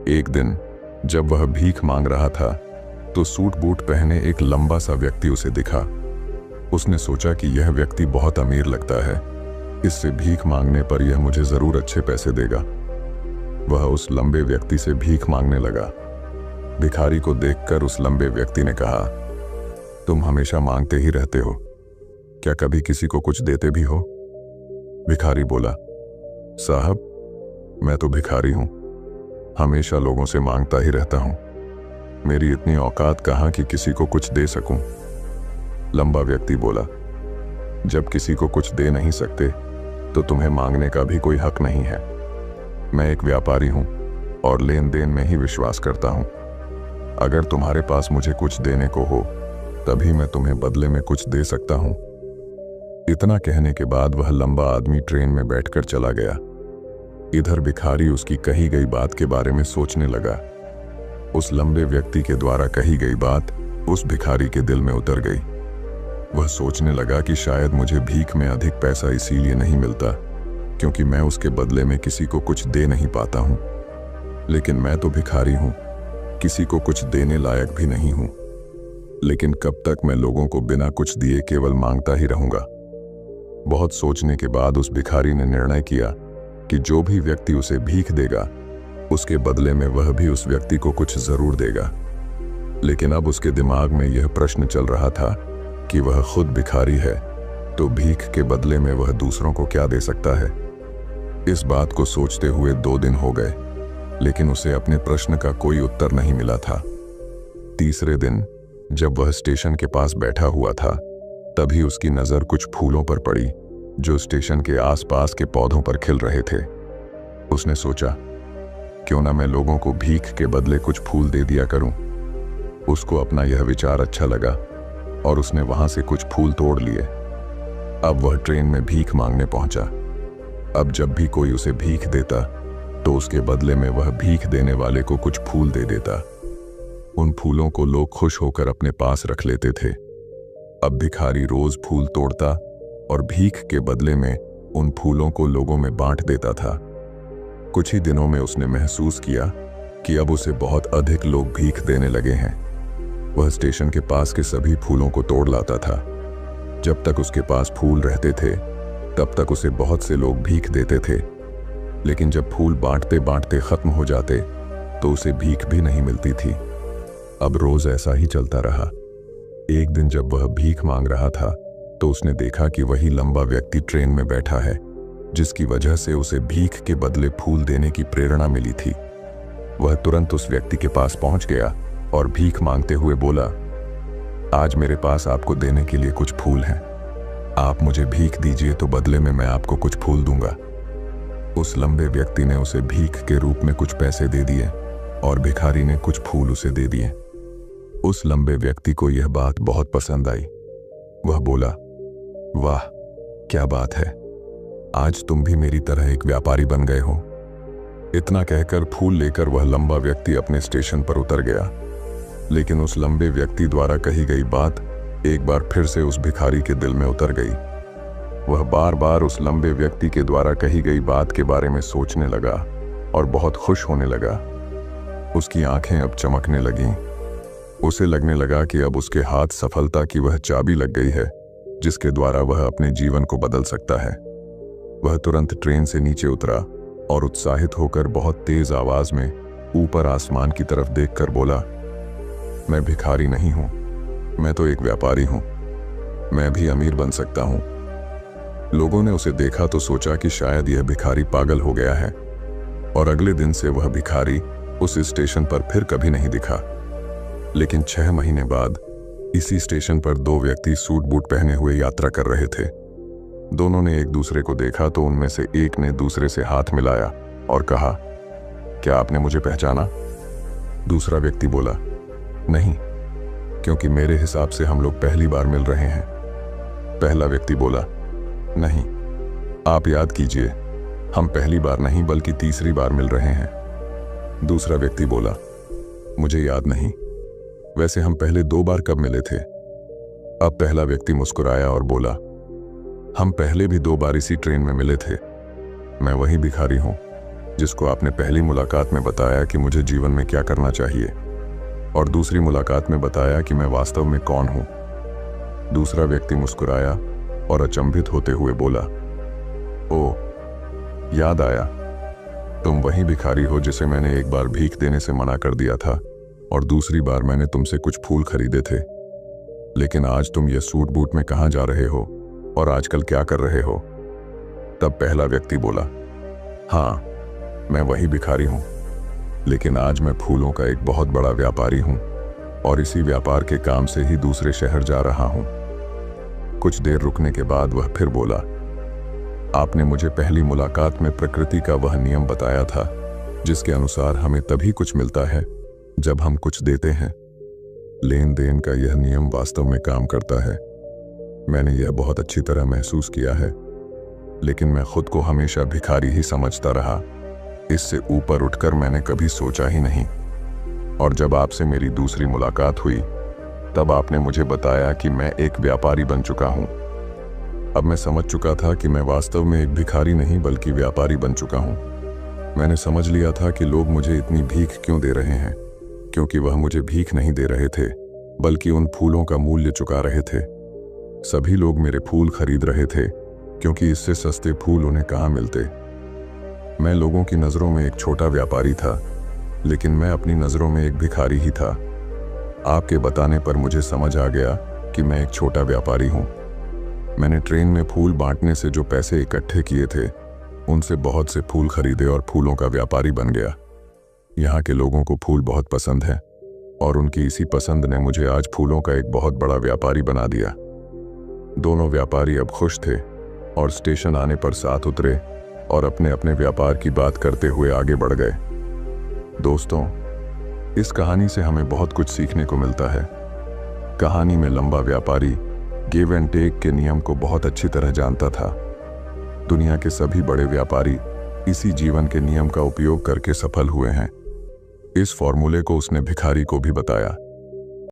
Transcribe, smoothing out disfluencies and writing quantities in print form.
एक दिन जब वह भीख मांग रहा था तो सूट बूट पहने एक लंबा सा व्यक्ति उसे दिखा। उसने सोचा कि यह व्यक्ति बहुत अमीर लगता है, इससे भीख मांगने पर यह मुझे जरूर अच्छे पैसे देगा। वह उस लंबे व्यक्ति से भीख मांगने लगा। भिखारी को देखकर उस लंबे व्यक्ति ने कहा, तुम हमेशा मांगते ही रहते हो, क्या कभी किसी को कुछ देते भी हो? भिखारी बोला, साहब मैं तो भिखारी हूं, हमेशा लोगों से मांगता ही रहता हूं, मेरी इतनी औकात कहां कि किसी को कुछ दे सकूं। लंबा व्यक्ति बोला, जब किसी को कुछ दे नहीं सकते तो तुम्हें मांगने का भी कोई हक नहीं है। मैं एक व्यापारी हूं और लेन देन में ही विश्वास करता हूं। अगर तुम्हारे पास मुझे कुछ देने को हो तभी मैं तुम्हें बदले में कुछ दे सकता हूं। इतना कहने के बाद वह लंबा आदमी ट्रेन में बैठकर चला गया। इधर भिखारी उसकी कही गई बात के बारे में सोचने लगा। उस लंबे व्यक्ति के द्वारा कही गई बात उस भिखारी के दिल में उतर गई। वह सोचने लगा कि शायद मुझे भीख में अधिक पैसा इसीलिए नहीं मिलता क्योंकि मैं उसके बदले में किसी को कुछ दे नहीं पाता हूं। लेकिन मैं तो भिखारी हूं, किसी को कुछ देने लायक भी नहीं हूं। लेकिन कब तक मैं लोगों को बिना कुछ दिए केवल मांगता ही रहूंगा? बहुत सोचने के बाद उस भिखारी ने निर्णय किया कि जो भी व्यक्ति उसे भीख देगा उसके बदले में वह भी उस व्यक्ति को कुछ जरूर देगा। लेकिन अब उसके दिमाग में यह प्रश्न चल रहा था कि वह खुद भिखारी है तो भीख के बदले में वह दूसरों को क्या दे सकता है। इस बात को सोचते हुए 2 दिन हो गए, लेकिन उसे अपने प्रश्न का कोई उत्तर नहीं मिला था। तीसरे दिन जब वह स्टेशन के पास बैठा हुआ था तभी उसकी नजर कुछ फूलों पर पड़ी जो स्टेशन के आसपास के पौधों पर खिल रहे थे। उसने सोचा, क्यों ना मैं लोगों को भीख के बदले कुछ फूल दे दिया करूं। उसको अपना यह विचार अच्छा लगा और उसने वहां से कुछ फूल तोड़ लिए। अब वह ट्रेन में भीख मांगने पहुंचा। अब जब भी कोई उसे भीख देता तो उसके बदले में वह भीख देने वाले को कुछ फूल दे देता। उन फूलों को लोग खुश होकर अपने पास रख लेते थे। अब भिखारी रोज फूल तोड़ता और भीख के बदले में उन फूलों को लोगों में बांट देता था। कुछ ही दिनों में उसने महसूस किया कि अब उसे बहुत अधिक लोग भीख देने लगे हैं। वह स्टेशन के पास के सभी फूलों को तोड़ लाता था। जब तक उसके पास फूल रहते थे तब तक उसे बहुत से लोग भीख देते थे, लेकिन जब फूल बांटते बांटते खत्म हो जाते तो उसे भीख भी नहीं मिलती थी। अब रोज ऐसा ही चलता रहा। एक दिन जब वह भीख मांग रहा था तो उसने देखा कि वही लंबा व्यक्ति ट्रेन में बैठा है, जिसकी वजह से उसे भीख के बदले फूल देने की प्रेरणा मिली थी। वह तुरंत उस व्यक्ति के पास पहुंच गया और भीख मांगते हुए बोला, आज मेरे पास आपको देने के लिए कुछ फूल हैं, आप मुझे भीख दीजिए तो बदले में मैं आपको कुछ फूल दूंगा। उस लंबे व्यक्ति ने उसे भीख के रूप में कुछ पैसे दे दिए और भिखारी ने कुछ फूल उसे दे दिए। उस लंबे व्यक्ति को यह बात बहुत पसंद आई। वह बोला, वाह क्या बात है, आज तुम भी मेरी तरह एक व्यापारी बन गए हो। इतना कहकर फूल लेकर वह लंबा व्यक्ति अपने स्टेशन पर उतर गया। लेकिन उस लंबे व्यक्ति द्वारा कही गई बात एक बार फिर से उस भिखारी के दिल में उतर गई। वह बार बार उस लंबे व्यक्ति के द्वारा कही गई बात के बारे में सोचने लगा और बहुत खुश होने लगा। उसकी आंखें अब चमकने लगीं। उसे लगने लगा कि अब उसके हाथ सफलता की वह चाबी लग गई है जिसके द्वारा वह अपने जीवन को बदल सकता है। वह तुरंत ट्रेन से नीचे उतरा और उत्साहित होकर बहुत तेज आवाज में ऊपर आसमान की तरफ देखकर बोला, मैं भिखारी नहीं हूं, मैं तो एक व्यापारी हूं, मैं भी अमीर बन सकता हूं। लोगों ने उसे देखा तो सोचा कि शायद यह भिखारी पागल हो गया है और अगले दिन से वह भिखारी उस स्टेशन पर फिर कभी नहीं दिखा। लेकिन 6 महीने बाद इसी स्टेशन पर 2 व्यक्ति सूट बूट पहने हुए यात्रा कर रहे थे। दोनों ने एक दूसरे को देखा तो उनमें से एक ने दूसरे से हाथ मिलाया और कहा, क्या आपने मुझे पहचाना? दूसरा व्यक्ति बोला, नहीं, क्योंकि मेरे हिसाब से हम लोग पहली बार मिल रहे हैं। पहला व्यक्ति बोला, नहीं, आप याद कीजिए, हम पहली बार नहीं बल्कि तीसरी बार मिल रहे हैं। दूसरा व्यक्ति बोला, मुझे याद नहीं, वैसे हम पहले 2 बार कब मिले थे? अब पहला व्यक्ति मुस्कुराया और बोला, हम पहले भी 2 बार इसी ट्रेन में मिले थे, मैं वही भिखारी हूं। जिसको आपने पहली मुलाकात में बताया कि मुझे जीवन में क्या करना चाहिए, और दूसरी मुलाकात में बताया कि मैं वास्तव में कौन हूं। दूसरा व्यक्ति मुस्कुराया और अचंभित होते हुए बोला, ओ, याद आया, तुम वही भिखारी हो जिसे मैंने एक बार भीख देने से मना कर दिया था और दूसरी बार मैंने तुमसे कुछ फूल खरीदे थे। लेकिन आज तुम ये सूट बूट में कहाँ जा रहे हो और आजकल क्या कर रहे हो? तब पहला व्यक्ति बोला, हाँ, मैं वही भिखारी हूं, लेकिन आज मैं फूलों का एक बहुत बड़ा व्यापारी हूं और इसी व्यापार के काम से ही दूसरे शहर जा रहा हूं। कुछ देर रुकने के बाद वह फिर बोला, आपने मुझे पहली मुलाकात में प्रकृति का वह नियम बताया था जिसके अनुसार हमें तभी कुछ मिलता है जब हम कुछ देते हैं। लेन देन का यह नियम वास्तव में काम करता है। मैंने यह बहुत अच्छी तरह महसूस किया है, लेकिन मैं खुद को हमेशा भिखारी ही समझता रहा। इससे ऊपर उठकर मैंने कभी सोचा ही नहीं। और जब आपसे मेरी दूसरी मुलाकात हुई तब आपने मुझे बताया कि मैं एक व्यापारी बन चुका हूं। अब मैं समझ चुका था कि मैं वास्तव में एक भिखारी नहीं बल्कि व्यापारी बन चुका हूं। मैंने समझ लिया था कि लोग मुझे इतनी भीख क्यों दे रहे हैं, क्योंकि वह मुझे भीख नहीं दे रहे थे बल्कि उन फूलों का मूल्य चुका रहे थे। सभी लोग मेरे फूल खरीद रहे थे क्योंकि इससे सस्ते फूल उन्हें कहाँ मिलते। मैं लोगों की नज़रों में एक छोटा व्यापारी था, लेकिन मैं अपनी नज़रों में एक भिखारी ही था। आपके बताने पर मुझे समझ आ गया कि मैं एक छोटा व्यापारी हूँ। मैंने ट्रेन में फूल बांटने से जो पैसे इकट्ठे किए थे उनसे बहुत से फूल खरीदे और फूलों का व्यापारी बन गया। यहाँ के लोगों को फूल बहुत पसंद है और उनकी इसी पसंद ने मुझे आज फूलों का एक बहुत बड़ा व्यापारी बना दिया। दोनों व्यापारी अब खुश थे और स्टेशन आने पर साथ उतरे और अपने अपने व्यापार की बात करते हुए आगे बढ़ गए। दोस्तों, इस कहानी से हमें बहुत कुछ सीखने को मिलता है। कहानी में लंबा व्यापारी गिव एंड टेक के नियम को बहुत अच्छी तरह जानता था। दुनिया के सभी बड़े व्यापारी इसी जीवन के नियम का उपयोग करके सफल हुए हैं। इस फॉर्मूले को उसने भिखारी को भी बताया।